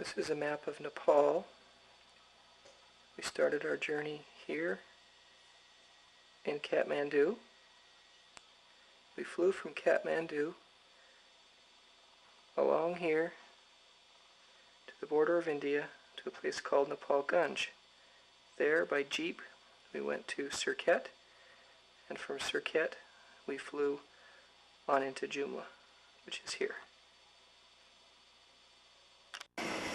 This is a map of Nepal. We started our journey here in Kathmandu. We flew from Kathmandu along here to the border of India to a place called Nepal Gunj. There, by jeep, we went to Surkhet, and from Surkhet we flew on into Jumla, which is here.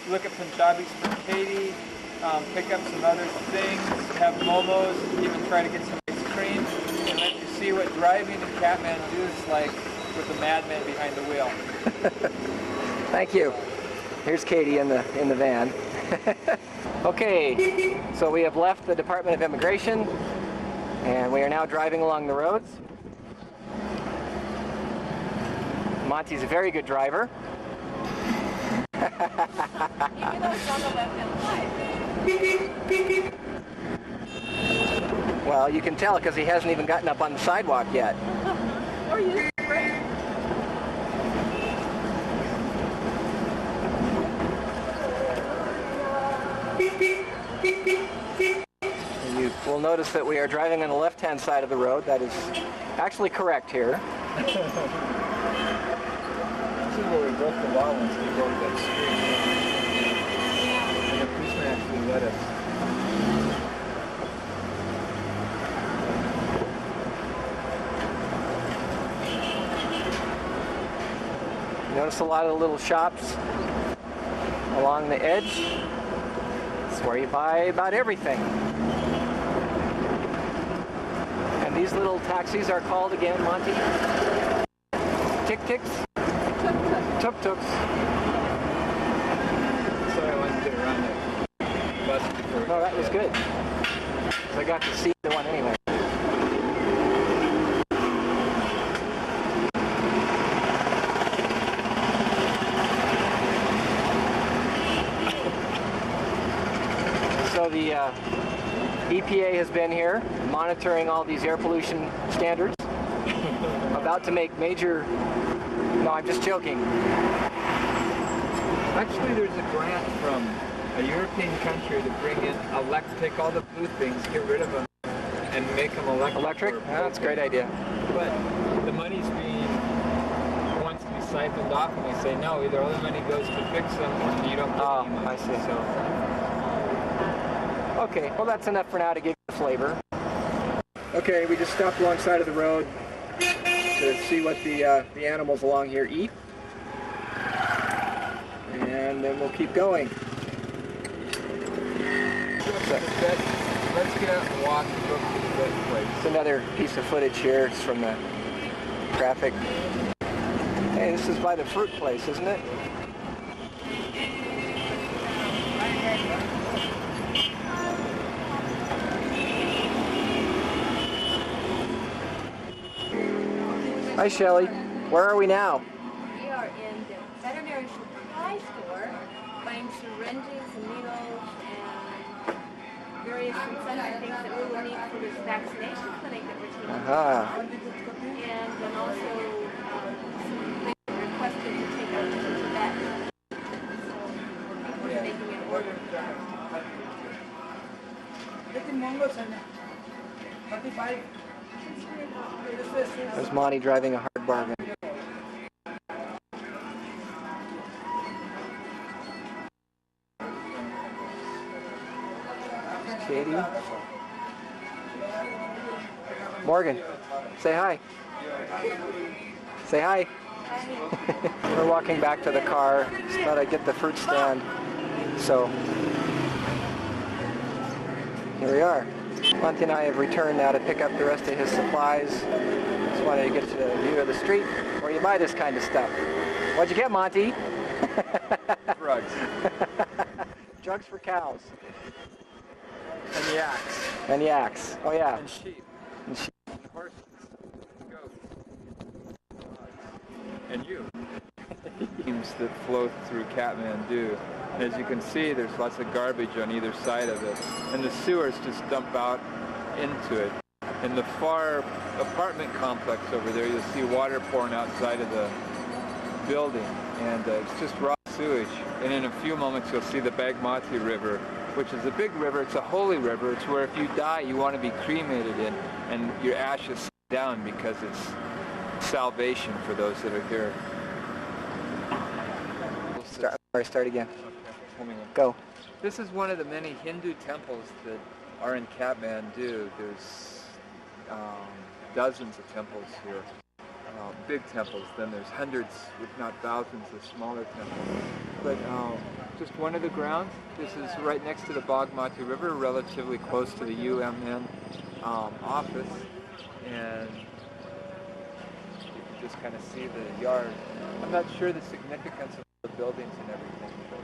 Look at Punjabis for Katie, pick up some other things, have momos, even try to get some ice cream, and let you see what driving in Kathmandu is like with the madman behind the wheel. Thank you. Here's Katie in the van. Okay, so we have left the Department of Immigration, and we are now driving along the roads. Monty's a very good driver. Well, you can tell because he hasn't even gotten up on the sidewalk yet. Or you brake. You will notice that we are driving on the left-hand side of the road. That is actually correct here. This is where we broke the law once we broke that street. And the policeman actually let us. Notice a lot of the little shops along the edge. It's where you buy about everything. And these little taxis are called again, Monty? Tic-tics? Tuk-tuks. Sorry, I wanted to get around the bus before. No, that was good. I got to see the one anyway. So the EPA has been here monitoring all these air pollution standards. About to make major... No, I'm just joking. Actually, there's a grant from a European country to bring in take all the blue things, get rid of them, and make them electric. Electric? Yeah, that's a great idea. But the money's wants to be siphoned off, and they say no, either all the money goes to fix them or you don't get any money. I see. So, okay, well that's enough for now to give you the flavor. Okay, we just stopped alongside of the road to see what the animals along here eat. And then we'll keep going. Let's get out and walk and go to the vet place. It's another piece of footage here. It's from the traffic. Hey, this is by the fruit place, isn't it? Hi, Shelley. Where are we now? We are in the veterinary supply store buying syringes and needles and various synthetic things that we will need for this vaccination clinic that we're taking. Aha. And then also some things requested to take out to the vet. So I think we're making an order. There's Monty driving a hard bargain. Katie. Morgan, say hi. Say hi. We're walking back to the car. Just thought I'd get the fruit stand. So, here we are. Monty and I have returned now to pick up the rest of his supplies. Just wanted to get you a view of the street where you buy this kind of stuff. What'd you get, Monty? Drugs. Drugs for cows. And yaks. And yaks. Oh yeah. And sheep. And sheep. And horses. And goats. And you. Teams that flow through Kathmandu. And as you can see, there's lots of garbage on either side of it. And the sewers just dump out into it. In the far apartment complex over there, you'll see water pouring outside of the building. And it's just raw sewage. And in a few moments you'll see the Bagmati River, which is a big river. It's a holy river. It's where if you die, you want to be cremated in, and your ashes down because it's salvation for those that are here. Start again. Okay. Go. This is one of the many Hindu temples that are in Kathmandu. There's dozens of temples here, big temples. Then there's hundreds, if not thousands, of smaller temples. But just one of the grounds. This is right next to the Bagmati River, relatively close to the UMN office, and you can just kind of see the yard. I'm not sure the significance of the buildings and everything, but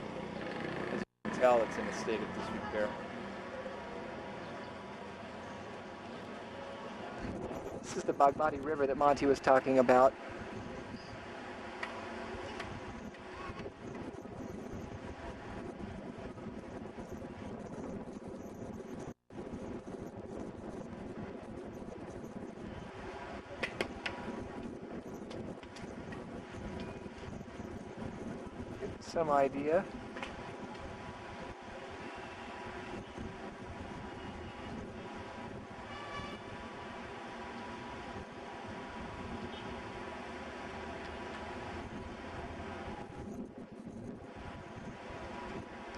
as you can tell, it's in a state of disrepair. This is the Bagmati River that Monty was talking about. Get some idea.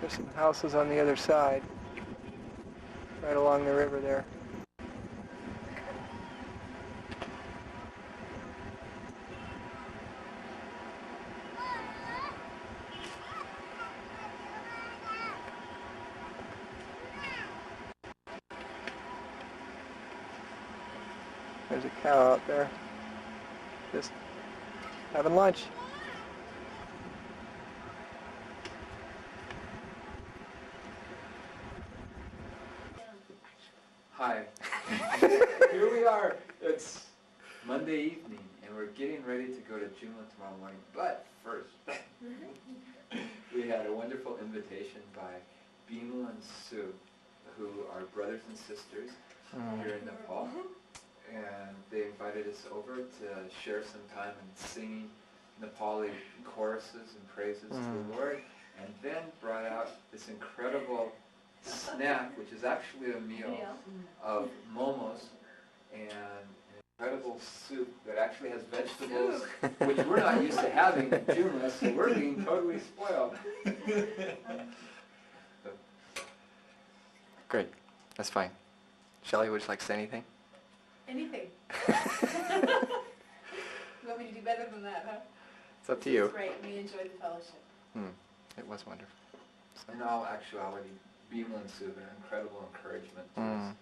There's some houses on the other side, right along the river there. There's a cow out there, just having lunch. Hi. Here we are. It's Monday evening, and we're getting ready to go to Juma tomorrow morning. But first, we had a wonderful invitation by Binu and Sue, who are brothers and sisters here in Nepal. And they invited us over to share some time in singing Nepali choruses and praises to the Lord, and then brought out this incredible snack, which is actually a meal of momos and an incredible soup that actually has vegetables, which we're not used to having in Juma, so we're being totally spoiled. Great, that's fine. Shelley, would you like to say anything? Anything. You want me to do better than that, huh? It's up to you. It's great. We enjoyed the fellowship. It was wonderful. In all actuality, Bima and Sue have been an incredible encouragement to us.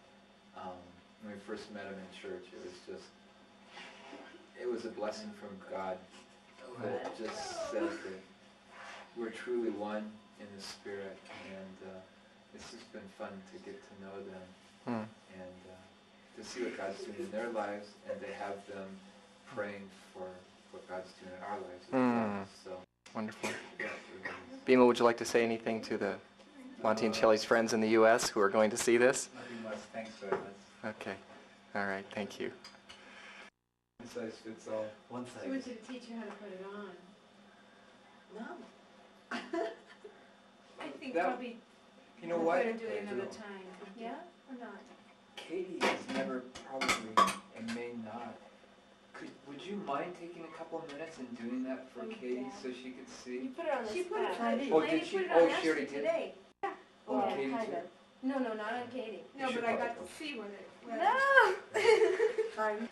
When we first met him in church, it was a blessing from God that just said that we're truly one in the Spirit, and it's just been fun to get to know them and to see what God's doing in their lives, and to have them praying for what God's doing in our lives as well. So wonderful. Yeah, Bima, would you like to say anything to the Monty and Shelley's friends in the U.S. who are going to see this? nothing much. Thanks very much. Okay. All right. Thank you. One size fits all. One size. She wants you to teach you how to put it on. No. I think That- probably You know we're what? going to do it another time. Yeah or not? Katie has never probably and may not. Would you mind taking a couple of minutes and doing that for Katie so she could see? You put it on the She put it spot. on Oh, Lady did she? put it Oh, on she Ashley already did? today. Oh, Yeah, Katie kind too? of. No, not on Katie. No, You but should I probably got go. to see what it was. No.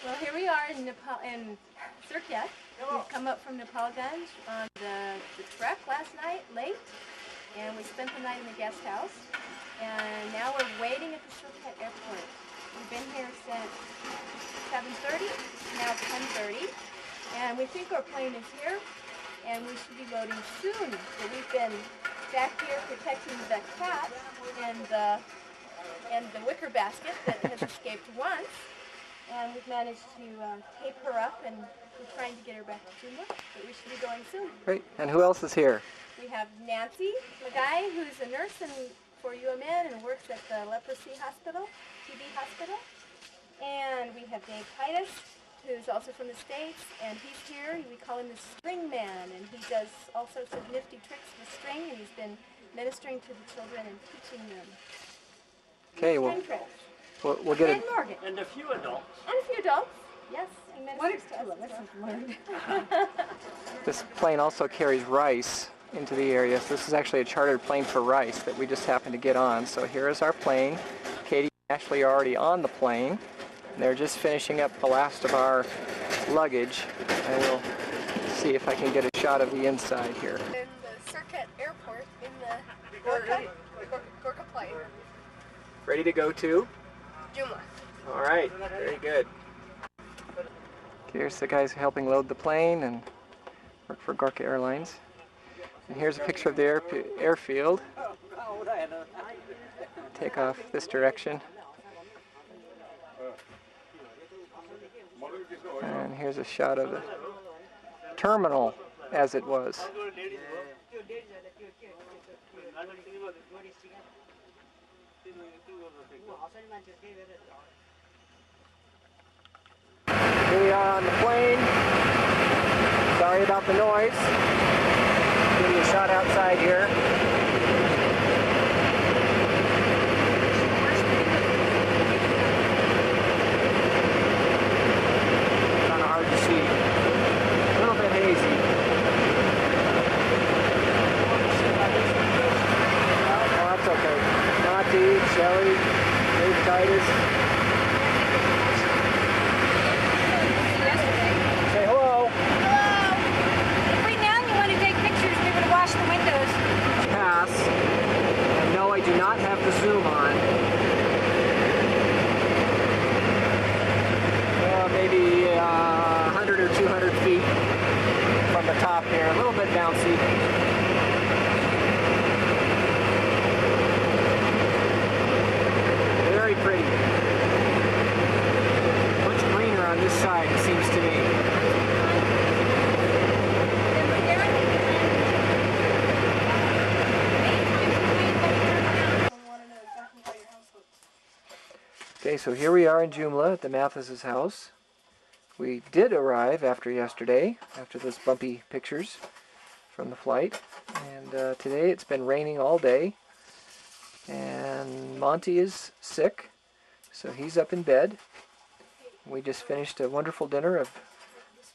Well, here we are in Nepal, in Surkhet. We've come up from Nepalganj on the trek last night, late, and we spent the night in the guest house. And now we're waiting at the Surkhet airport. We've been here since 7:30, now 10:30, and we think our plane is here, and we should be loading soon. So we've been back here protecting the cat and the wicker basket that has escaped once. And we've managed to tape her up, and we're trying to get her back to Juma, but we should be going soon. Great. And who else is here? We have Nancy Lagai, who's a nurse for UMN and works at the leprosy hospital, TB hospital. And we have Dave Titus, who's also from the States, and he's here. We call him the String Man, and he does all sorts of nifty tricks with string, and he's been ministering to the children and teaching them. Okay, we'll get And it. Morgan. And a few adults. And a few adults. Yes, he ministers to us as well. This plane also carries rice into the area. So this is actually a chartered plane for rice that we just happened to get on. So here is our plane. Katie and Ashley are already on the plane. And they're just finishing up the last of our luggage. I will see if I can get a shot of the inside here. In the Surkhet Airport in the Gorkha plane. Ready to go to? Jumla. All right, very good. Here's the guys helping load the plane and work for Gorkha Airlines. And here's a picture of the airfield. Take off this direction. And here's a shot of the terminal as it was. Here we are on the plane. Sorry about the noise. Give you a shot outside here. Kind of hard to see. A little bit hazy. Oh, that's okay. Monty, Shelley, Dave Titus. Say hello. Hello. Right now you want to take pictures, we would wash the windows. Pass. And no, I do not have the zoom on. Maybe 100 or 200 feet from the top here. A little bit bouncy. Very pretty. Much greener on this side, it seems to me. Okay, so here we are in Jumla at the Mathis' house. We did arrive after yesterday, after those bumpy pictures from the flight. And today it's been raining all day. And Monty is sick, so he's up in bed. We just finished a wonderful dinner of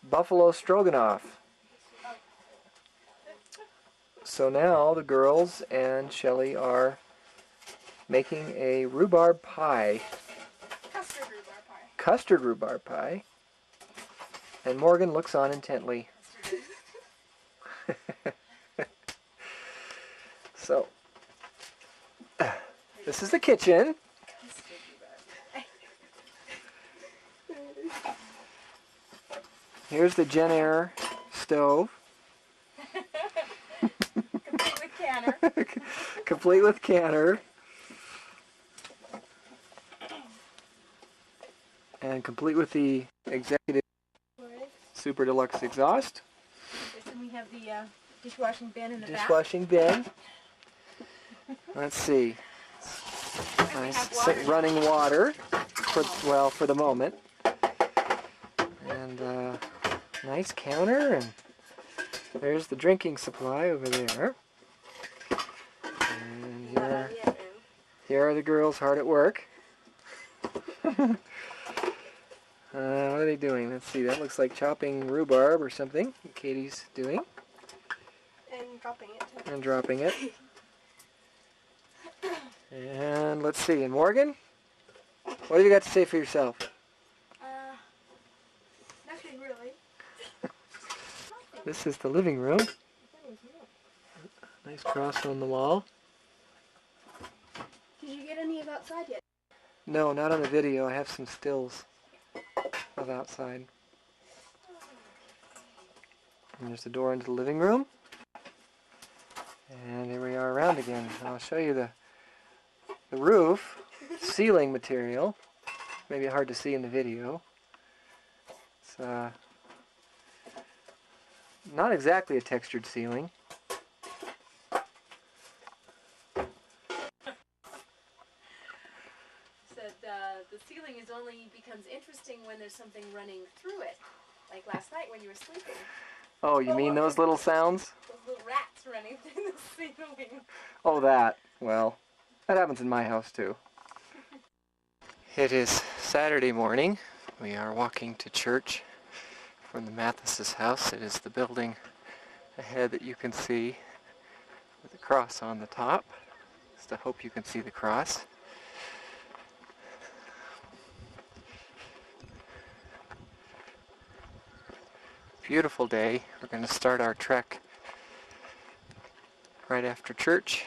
buffalo stroganoff. So now the girls and Shelley are making a rhubarb pie. Custard rhubarb pie. Custard rhubarb pie. And Morgan looks on intently. So, this is the kitchen. Here's the Jen Air stove. Complete with canner. Complete with canner. And complete with the executive super deluxe exhaust. And we have the dishwashing bin in the back. Dishwashing bin. Let's see. Nice running water for the moment. And nice counter, and there's the drinking supply over there. And here are the girls hard at work. What are they doing? Let's see, that looks like chopping rhubarb or something Katie's doing. And dropping it. And dropping it. And let's see, and Morgan? What have you got to say for yourself? Nothing really. This is the living room. Nice cross on the wall. Did you get any of outside yet? No, not on the video. I have some stills of outside. And there's the door into the living room. And here we are around again. I'll show you the roof, ceiling material. Maybe hard to see in the video. It's not exactly a textured ceiling. Said the ceiling only becomes interesting when there's something running through it. Like last night when you were sleeping. Oh, you mean those little sounds? Those little rats running through the ceiling. Oh, that. Well, that happens in my house too. It is Saturday morning. We are walking to church from the Mathis's house. It is the building ahead that you can see with the cross on the top. Just to hope you can see the cross. Beautiful day. We're going to start our trek right after church.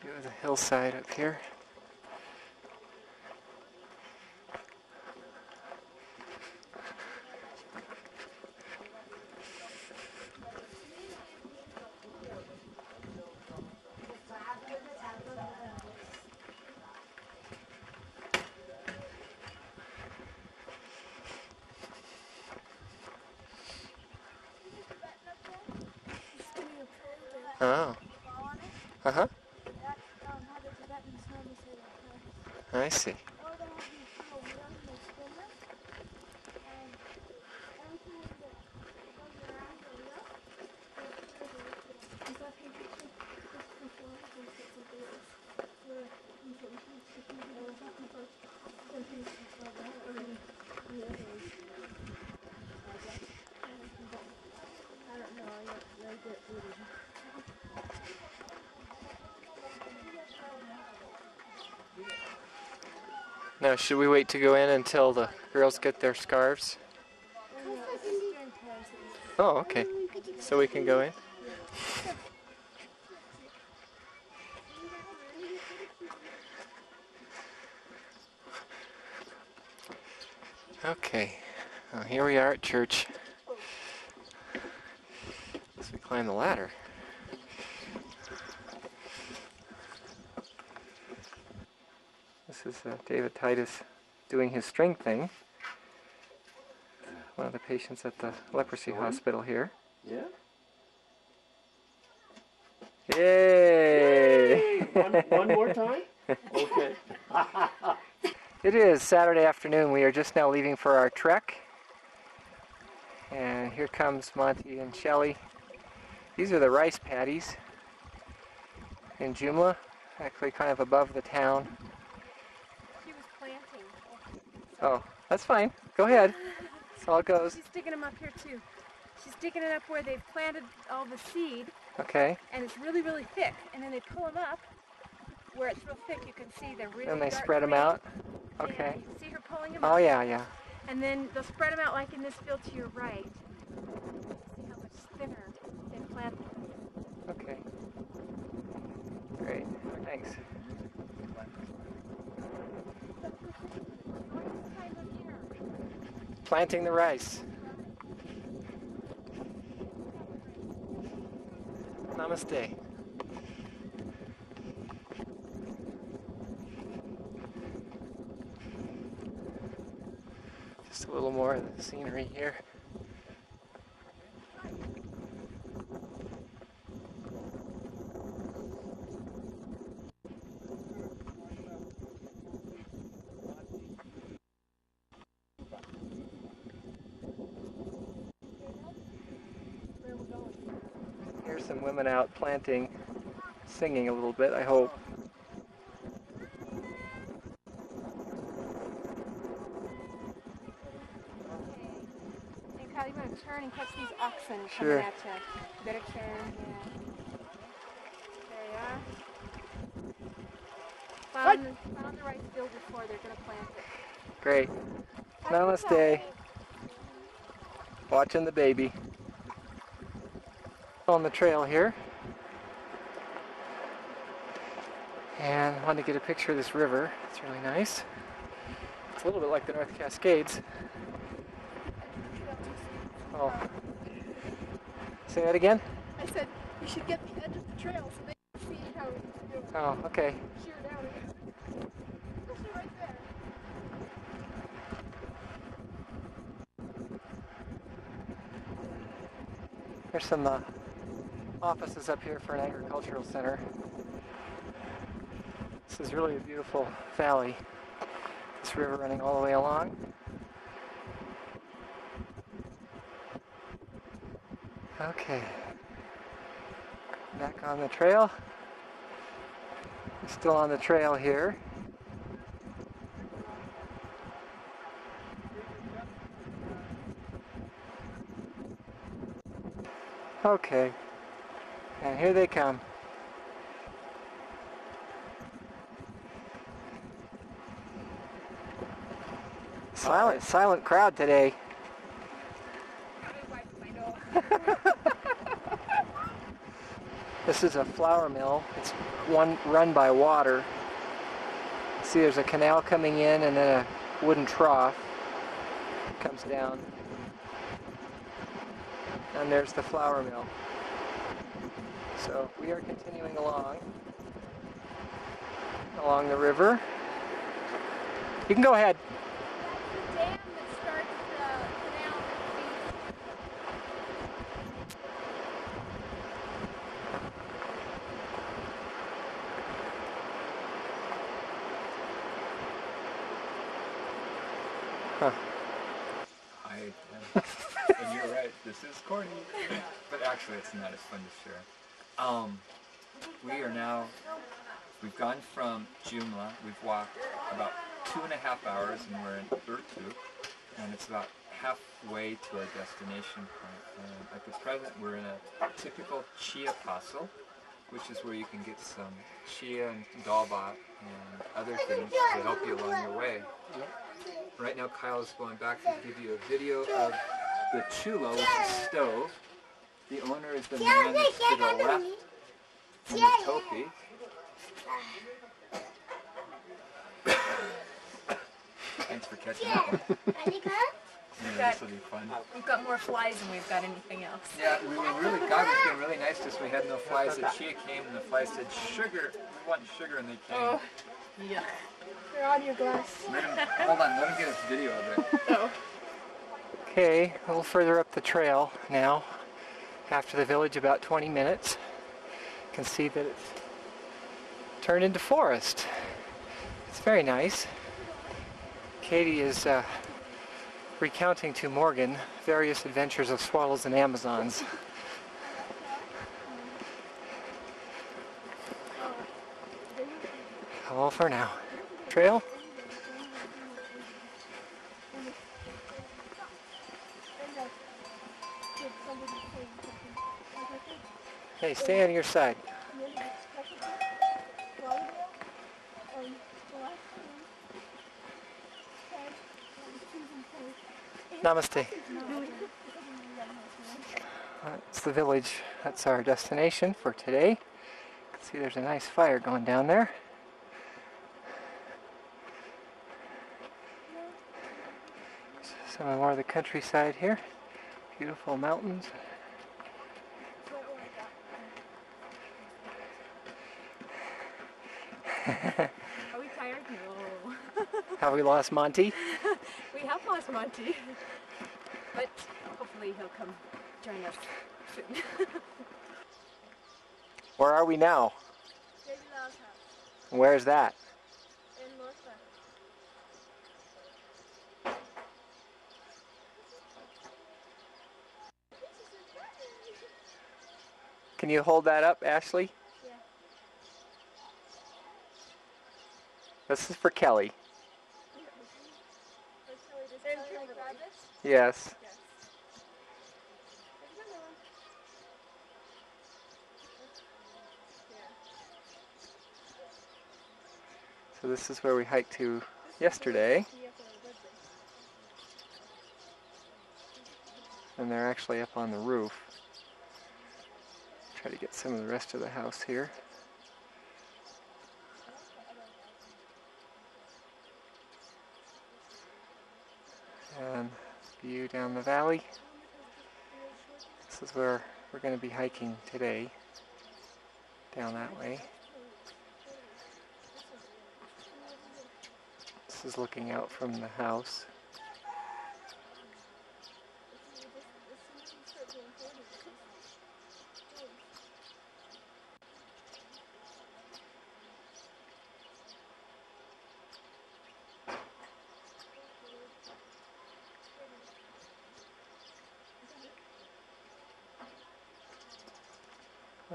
View of the hillside up here. Oh. Uh-huh. I see. Now, should we wait to go in until the girls get their scarves? Oh, okay. So we can go in? Okay. Well, here we are at church. As we climb the ladder. This is David Titus doing his string thing. One of the patients at the leprosy hospital here. Yeah? Yay! One more time? Okay. It is Saturday afternoon. We are just now leaving for our trek. And here comes Monty and Shelley. These are the rice paddies in Jumla, actually kind of above the town. She was planting. Oh, that's fine. Go ahead. That's all it goes. She's digging them up here too. She's digging it up where they've planted all the seed, Okay. and it's really, really thick. And then they pull them up where it's real thick. You can see they're really And they dark spread them green. out. Yeah, Okay. you can see her pulling them Oh, up. yeah, yeah. And then they'll spread them out like in this field to your right. See how much thinner they planted them. Okay. Great. Thanks. Planting the rice. Namaste. Just a little more of the scenery here. Here's some women out planting, singing a little bit, I hope. And Kyle, you want to turn and catch these oxen Sure. coming at you. You better turn, yeah. There you are. Found the rice field before they're going to plant it. Great. Namaste. Watching the baby. On the trail here. And wanted to get a picture of this river. It's really nice. It's a little bit like the North Cascades. Oh. Say that again? I said you should get the edge of the trail so they can see how it's Oh, okay. sheer down again. Especially right there. There's some offices up here for an agricultural center. This is really a beautiful valley. This river running all the way along. Okay. Back on the trail. We're still on the trail here. Okay. And here they come. Silent crowd today. This is a flour mill. It's one run by water. See, there's a canal coming in and then a wooden trough comes down. And there's the flour mill. So we are continuing along the river. You can go ahead. The dam that starts the canal. Huh. And you're right, this is corny. But actually it's not as fun to share. We are now, we've gone from Jumla, we've walked about 2.5 hours and we're in Urtu, and it's about halfway to our destination point. And at the present we're in a typical chia puzzle, which is where you can get some chia and dalbat and other things to help you along your way. Right now Kyle is going back to give you a video of the chulo, which is stove. The owner is the man that's to the left in the topi. Thanks for catching that one. Yeah, this will be fun. We've got more flies than we've got anything else. Yeah, we really, God was being really nice to us. We had no flies. The chia came and the flies said, sugar, we want sugar, and they came. Oh, yeah. They're on your glass. Hold on, let him get a video of it. Oh. Okay, a little further up the trail now. After the village, about 20 minutes. You can see that it's turned into forest. It's very nice. Katie is recounting to Morgan various adventures of swallows and Amazons. All for now. Trail? Hey, stay on your side. Namaste. That's the village. That's our destination for today. You can see there's a nice fire going down there. Some more of the countryside here. Beautiful mountains. Are we tired? No. Have we lost Monty? We have lost Monty. But hopefully he'll come join us soon. Where are we now? Baby Lyle's house. Where's that? In Northwest. Can you hold that up, Ashley? Yeah. This is for Kelly. And like rabbits? Yes. Yes. There's another one. Yeah. So this is where we hiked to yesterday. And they're actually up on the roof. Try to get some of the rest of the house here. And view down the valley. This is where we're going to be hiking today. Down that way. This is looking out from the house.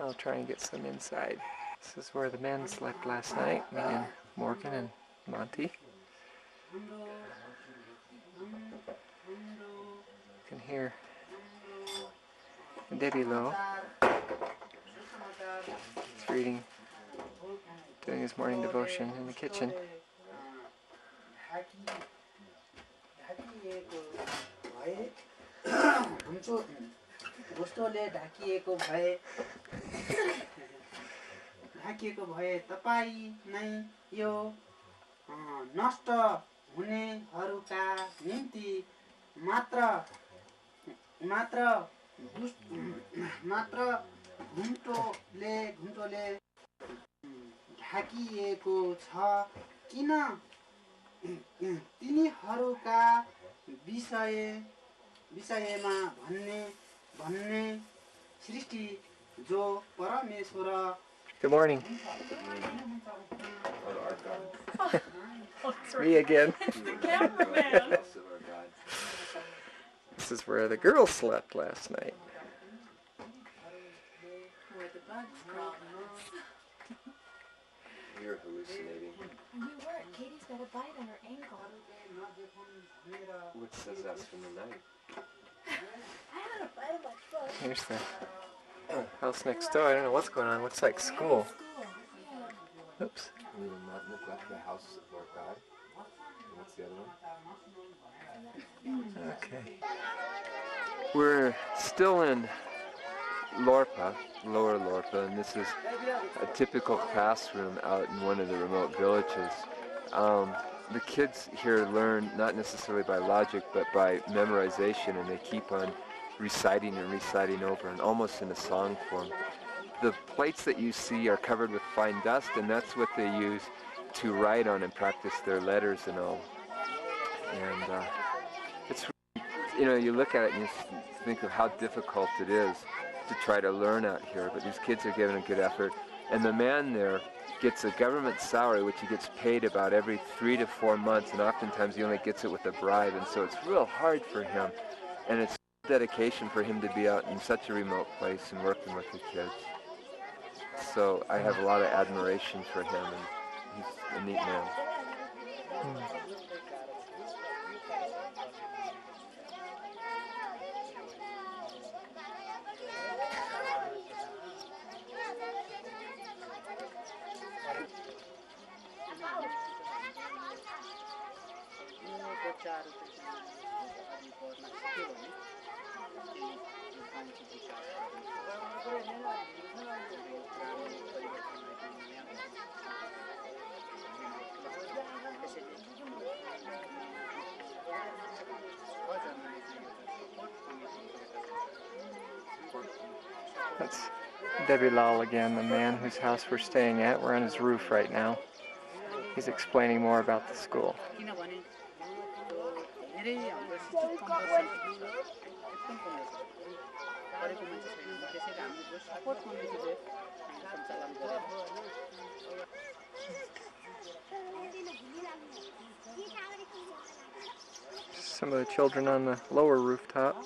I'll try and get some inside. This is where the men slept last night, me and Morgan and Monty. You can hear Debbie Lowe. He's reading, doing his morning devotion in the kitchen. ढाकिएको भए तपाई नै यो नष्ट हुनेहरूका निम्ति मात्र घुम्टोले ढाकिएको छ किन तिनीहरूका विषयमा भन्ने सृष्टि जो परमेश्वर. Good morning. It's me again. The cameraman. This is where the girls slept last night. Where the bugs crawl. You're hallucinating. You weren't. Katie's got a bite on her ankle. What says that's from the night? I had a bite of my foot. Here's the house next door. I don't know what's going on. Looks like school. Oops. We will not neglect the house of our God. And what's the other one? Okay. We're still in Lorpa, Lower Lorpa, and this is a typical classroom out in one of the remote villages. The kids here learn not necessarily by logic, but by memorization, and they keep on reciting and reciting over, and almost in a song form. The plates that you see are covered with fine dust, and that's what they use to write on and practice their letters and all. And it's, you know, you look at it and you think of how difficult it is to try to learn out here, but these kids are giving a good effort. And the man there gets a government salary, which he gets paid about every 3 to 4 months, and oftentimes he only gets it with a bribe, and so it's real hard for him. And it's dedication for him to be out in such a remote place and working with the kids. So I have a lot of admiration for him, and he's a neat man. That's Debbie Lal again, the man whose house we're staying at. We're on his roof right now. He's explaining more about the school. Some of the children on the lower rooftop.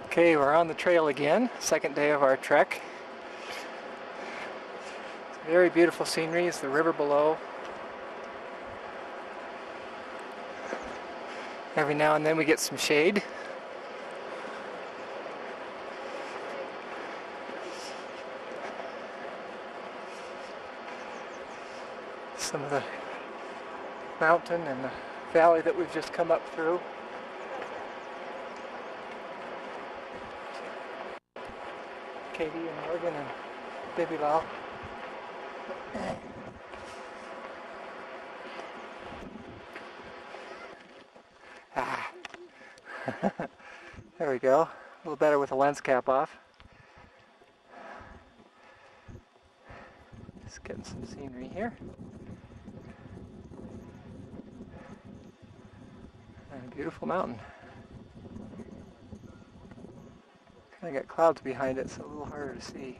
Okay, we're on the trail again, second day of our trek. Very beautiful scenery is the river below. Every now and then we get some shade. Some of the mountain and the valley that we've just come up through. Katie and Morgan and Debbie Lau. There we go. A little better with the lens cap off. Just getting some scenery here. And a beautiful mountain. Kind of got clouds behind it, so a little harder to see.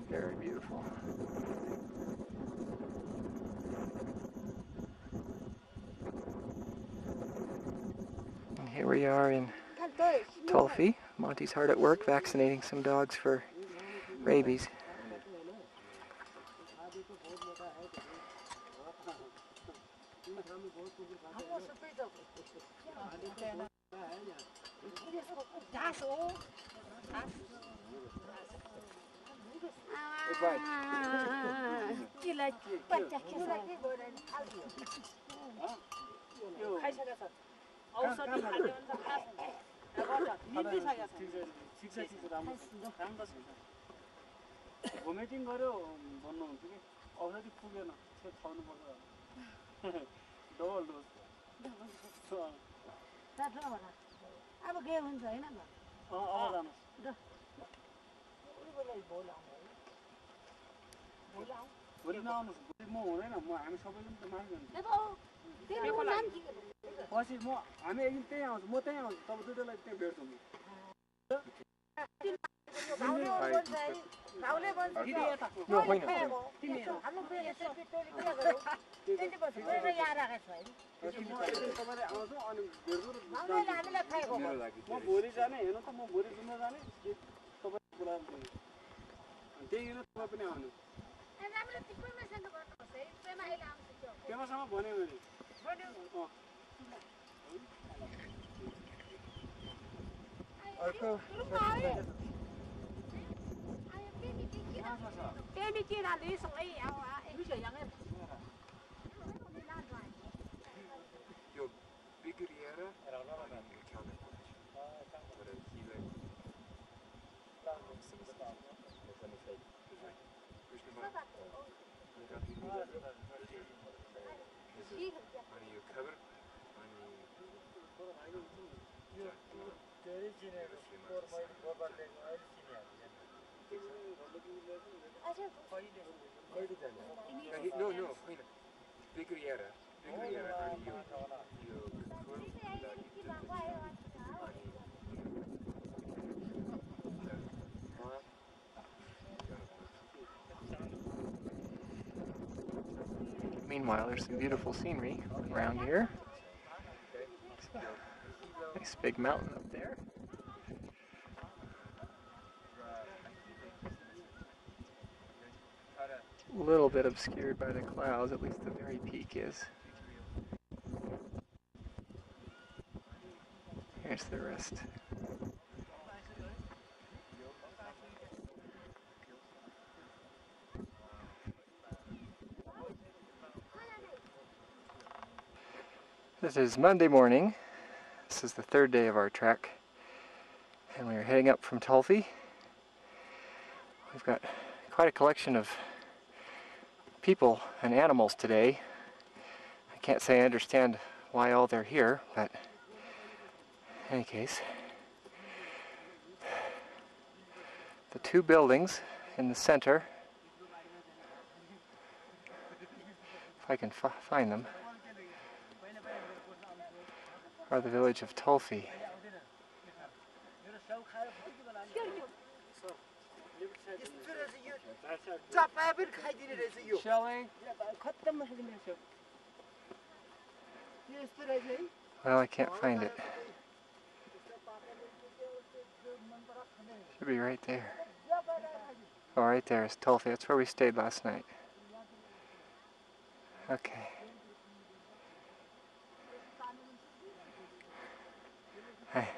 Very beautiful. And here we are in Tulfi. Monty's hard at work vaccinating some dogs for rabies. Vomiting गर्यो भन्नुहुन्छ कि औषधि पुगेन त्यो खुवाउनु पर्छ double dose अब के हुन्छ हैन अब जानुहोस् भोलि नआउनुहोस् भोलि म हुँदैन म हामी सबैले त माथि जान्छ पछि म हामी एकदिन त्यहीँ आउँछु म त्यहीँ आउँछु तब दुईटालाई त्यहीँ भेट्छौँ म भोलि जाने हेर्नु त म भोलि जुम्मा जाने तपाईँ बोलाएर त्यही हेर्नु तपाईँ पनि आउनु पेमासँग भन्यो मैले अर्को Yo bigriera No, होइन bigriera अनि यो Meanwhile, there's some beautiful scenery around here. Nice big mountain up there. A little bit obscured by the clouds, at least the very peak is. Here's the rest. This is Monday morning. This is the third day of our trek, and we are heading up from Tulfi. We've got quite a collection of people and animals today. I can't say I understand why all they're here, but in any case, the two buildings in the center, if I can find them, are the village of Tulfi. Shelly? Well, I can't find it. Should be right there. Oh, right there is Tulfi. That's where we stayed last night. Okay. Hey.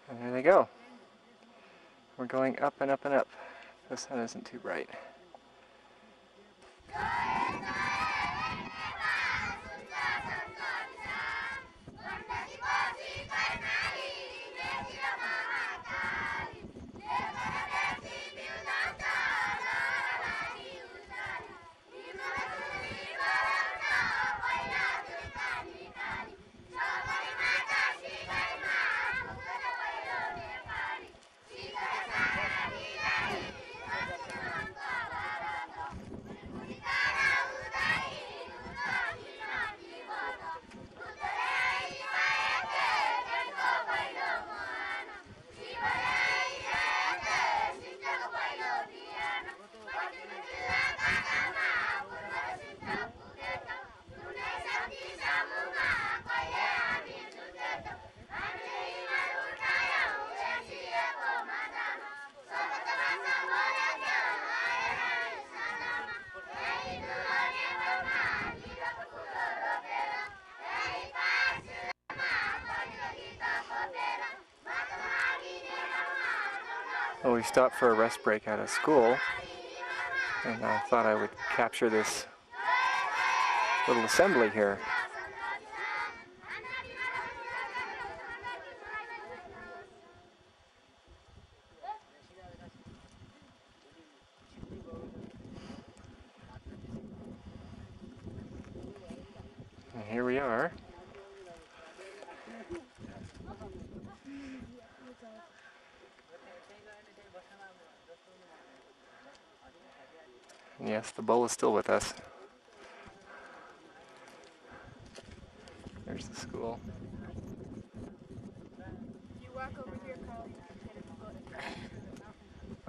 And there they go. We're going up and up and up. The sun isn't too bright. Well, we stopped for a rest break at a school, and I thought I would capture this little assembly here. And here we are. And yes, the bull is still with us. There's the school. You walk over here, Carl.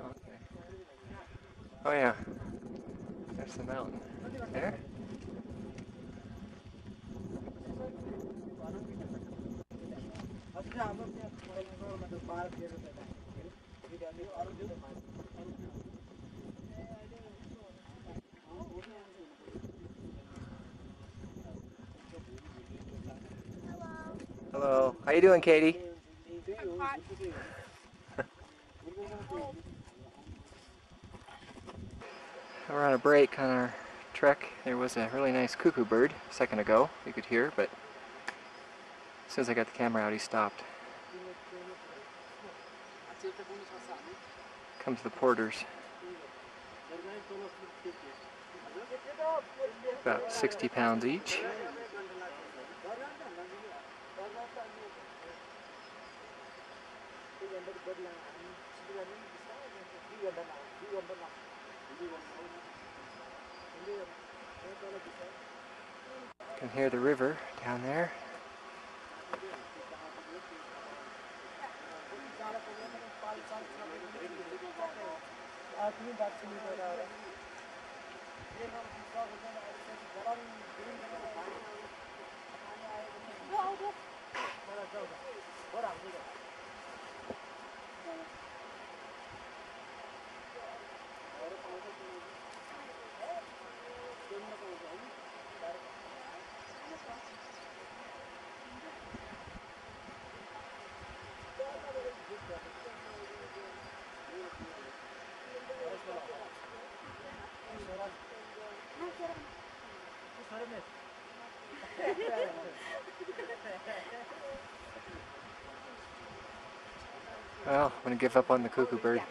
Okay. Oh yeah, there's the mountain. There? Hello. How you doing, Katie? I'm hot. We're on a break on our trek. There was a really nice cuckoo bird a second ago you could hear, but as soon as I got the camera out, he stopped. Comes the porters. About 60 pounds each. You can hear the river down there. Well, I'm going to give up on the cuckoo bird.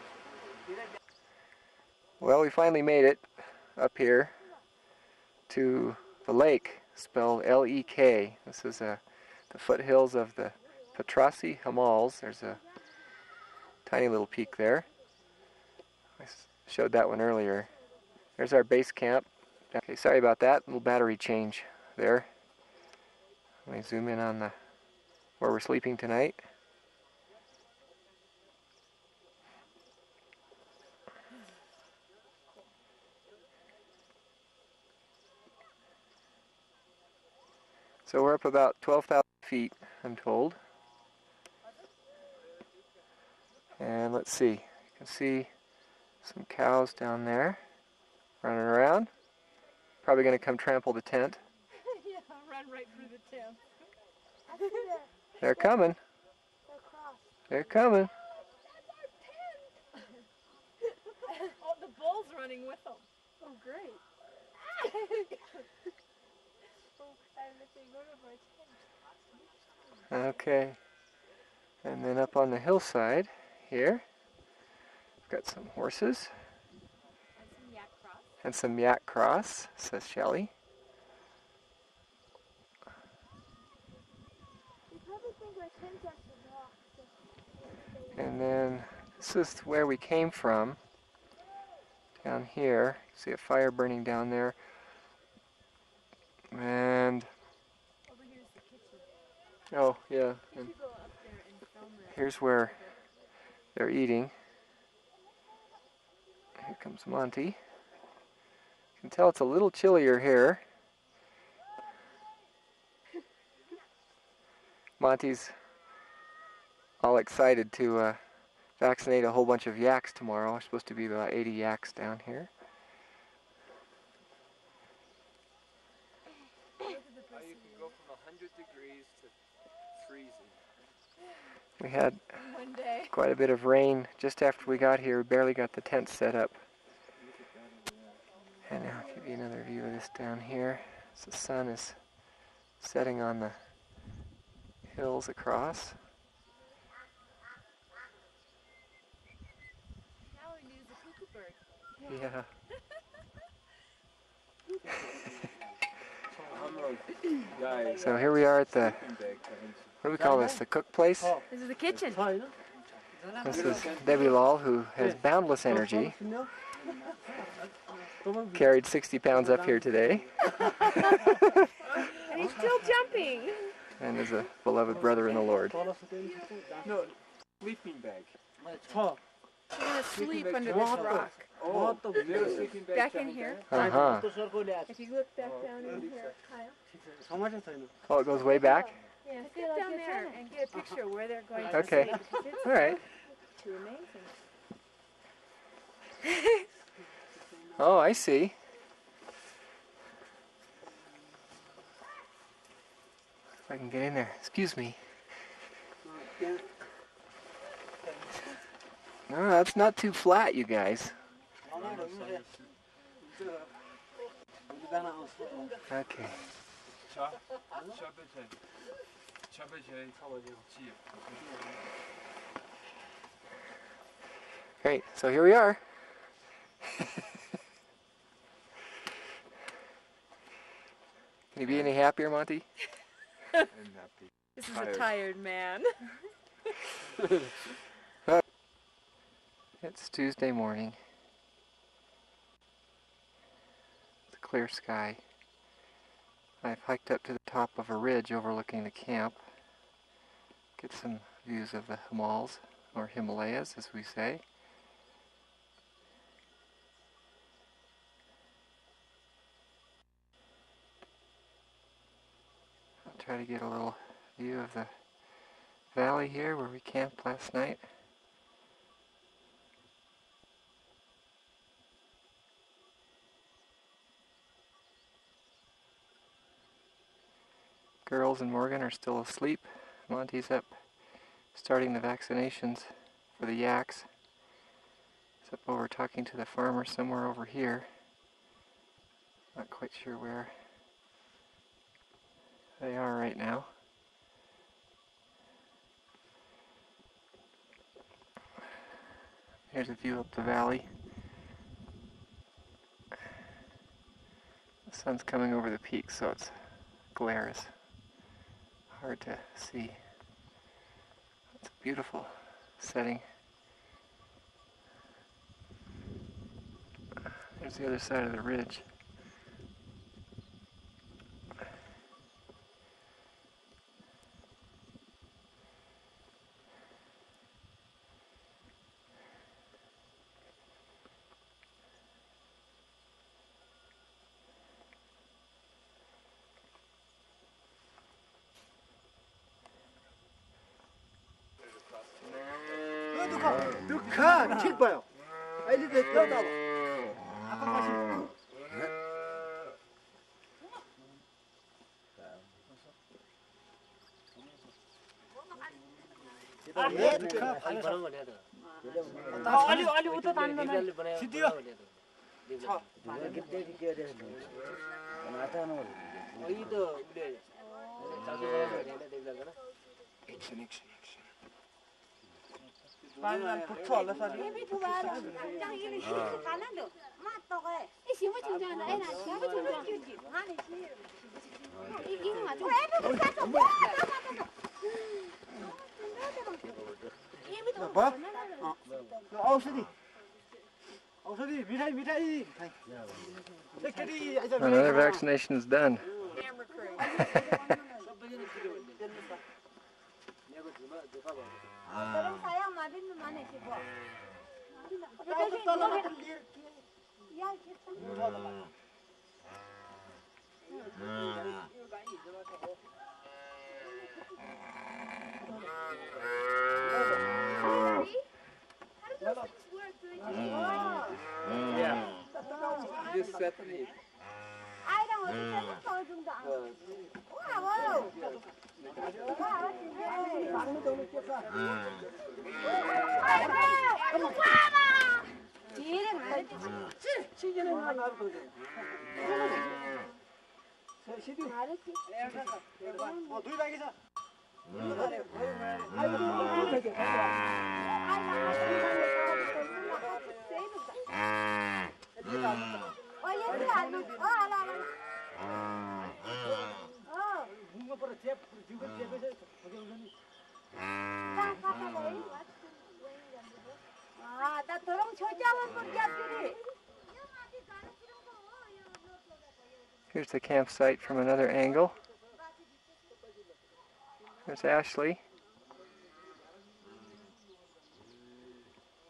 Well, we finally made it up here to the lake, spelled L-E-K. This is the foothills of the Patrasi Himmels. There's a tiny little peak there. I showed that one earlier. There's our base camp. Okay, sorry about that. Little battery change there. Let me zoom in on where we're sleeping tonight. So we're up about 12,000 feet, I'm told. And let's see. You can see some cows down there running around. Probably going to come trample the tent. Yeah, run right through the tent. They're coming. They're coming. Oh, the bull's running with them. Oh, great. Okay. And then up on the hillside here, we've got some horses. And some yak cross. And some yak cross, says Shelley. And then this is where we came from, down here. See a fire burning down there. And Over here's the kitchen. oh yeah, We and should go up there and film that. here's where they're eating. Here comes Monty. You can tell it's a little chillier here. Monty's all excited to vaccinate a whole bunch of yaks tomorrow. There's supposed to be about 80 yaks down here. How you can go from 100 degrees to freezing. We had One day. quite a bit of rain just after we got here. We barely got the tent set up. And now I'll give you another view of this down here. So the sun is setting on the hills across. Now we knew the cuckoo bird. Yeah. So here we are at the, what do we call this, the cook place? This is the kitchen. This is Debbie Lal, who has boundless energy. Carried 60 pounds up here today. And he's still jumping. And is a beloved brother in the Lord. No, sleeping bag. We're gonna sleep under this rock. Oh, sleeping bag. Back in here. Uh-huh. If you look back down in here, Kyle. Oh, it goes way back? Yeah, sit down there and get a picture where they're going to Okay. sleep. Because it's All right. too amazing. Oh, I see. If I can get in there. Excuse me. No, that's not too flat, you guys. Okay. Great. So here we are. Can you be any happier, Monty? I'm happy. This is a tired man. It's Tuesday morning. It's a clear sky. I've hiked up to the top of a ridge overlooking the camp. Get some views of the Himalayas, or Himalayas as we say. I'll try to get a little view of the valley here where we camped last night. Girls and Morgan are still asleep. Monty's up starting the vaccinations for the yaks. He's up over talking to the farmer somewhere over here. Not quite sure where they are right now. Here's a view up the valley. The sun's coming over the peak, so its glare is hard to see. It's a beautiful setting. There's the other side of the ridge. 누가 칠 봐요. 빨리 뛰어나와. 아까 다시. अलि उता तान्दैन सिधियो Another vaccination is done. Camera crew. Yeah. Just set me. I don't Here's the campsite from another angle. There's Ashley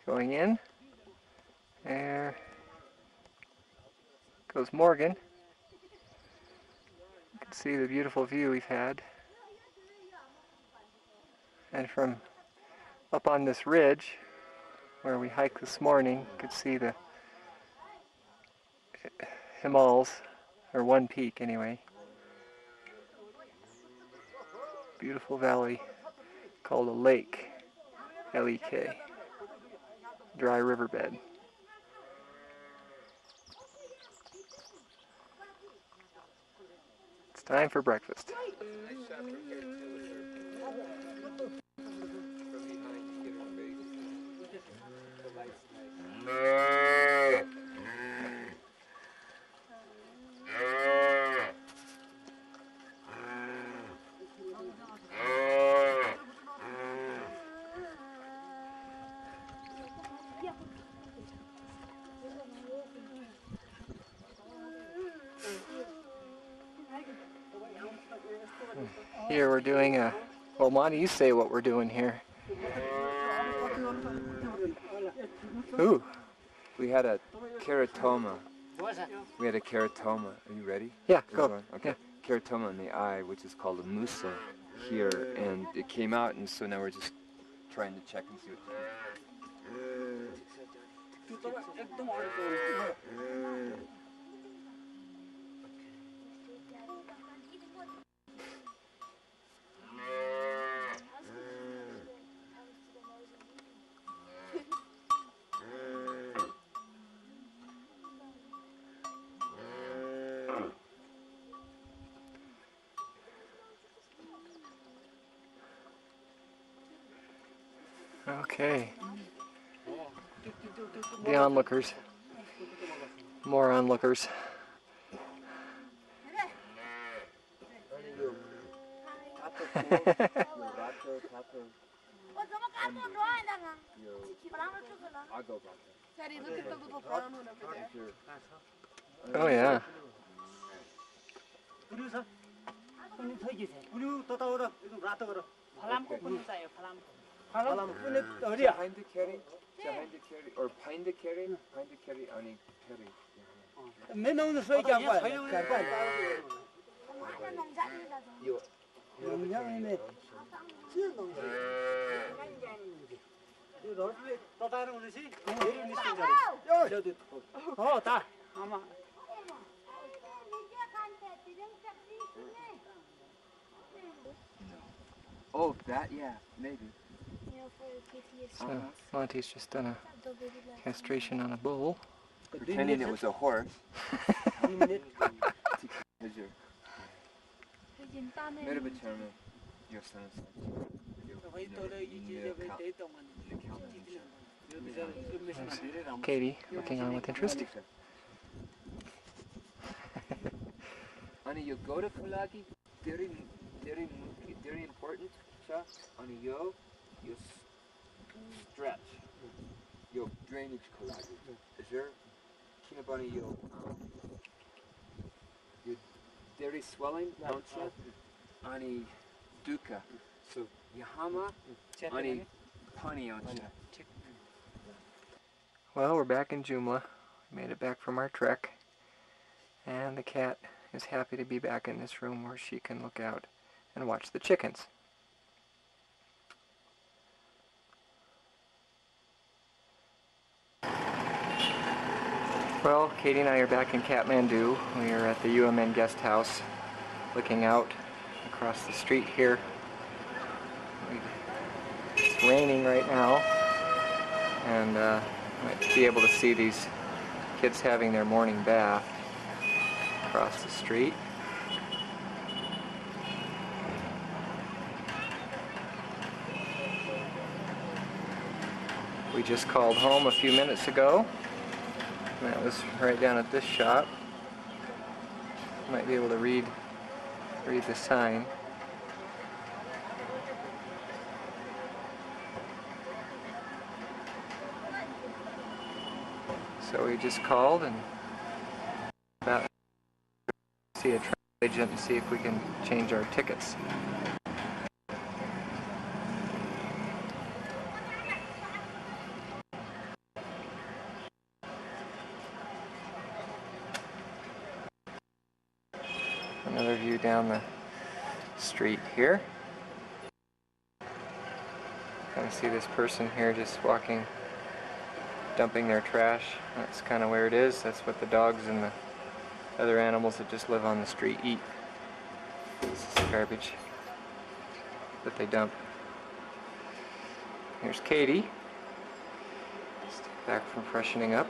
going in. There goes Morgan. You can see the beautiful view we've had. And from up on this ridge where we hiked this morning, you could see the Himalayas, or one peak anyway. Beautiful valley called a lake, L-E-K, dry riverbed. It's time for breakfast. Here we're doing a, well, Monty, you say what we're doing here. Ooh. We had a keratoma. We had a keratoma. Are you ready? Yeah, go. Okay. Yeah. Keratoma in the eye, which is called a musa here, and it came out, and so now we're just trying to check and see what. Okay. The onlookers. More onlookers. Daddy, look at the little brown one over there. Oh yeah. Behind the carry, or behind the carry, ani carry. Oh, that, yeah, maybe. So Monty's just done a castration on a bull. Pretending it was a horse. Katie looking on with interest. Ani, you go to Kulagi, very important. Ani, you stretch. Your drainage Kulagi. Is there? Kinabani, you dairy swelling, ani duka. So Yahama, ani pani oncha. Well, we're back in Jumla. We made it back from our trek. And the cat is happy to be back in this room where she can look out and watch the chickens. Well, Katie and I are back in Kathmandu. We are at the UMN guest house, looking out across the street here. It's raining right now, and might be able to see these kids having their morning bath across the street. We just called home a few minutes ago. That was right down at this shop. Might be able to read the sign. So we just called and about to see a travel agent and see if we can change our tickets. Another view down the street here. Kind of see this person here just walking, dumping their trash. That's kind of where it is. That's what the dogs and the other animals that just live on the street eat. This is garbage that they dump. Here's Katie, just back from freshening up.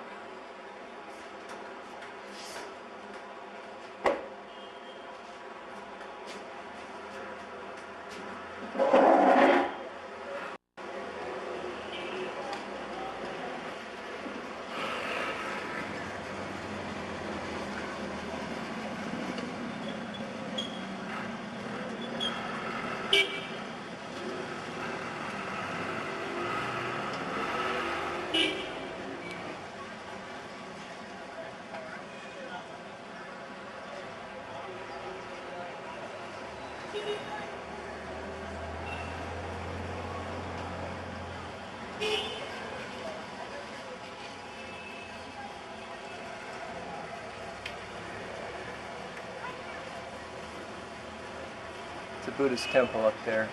It's a Buddhist temple up there.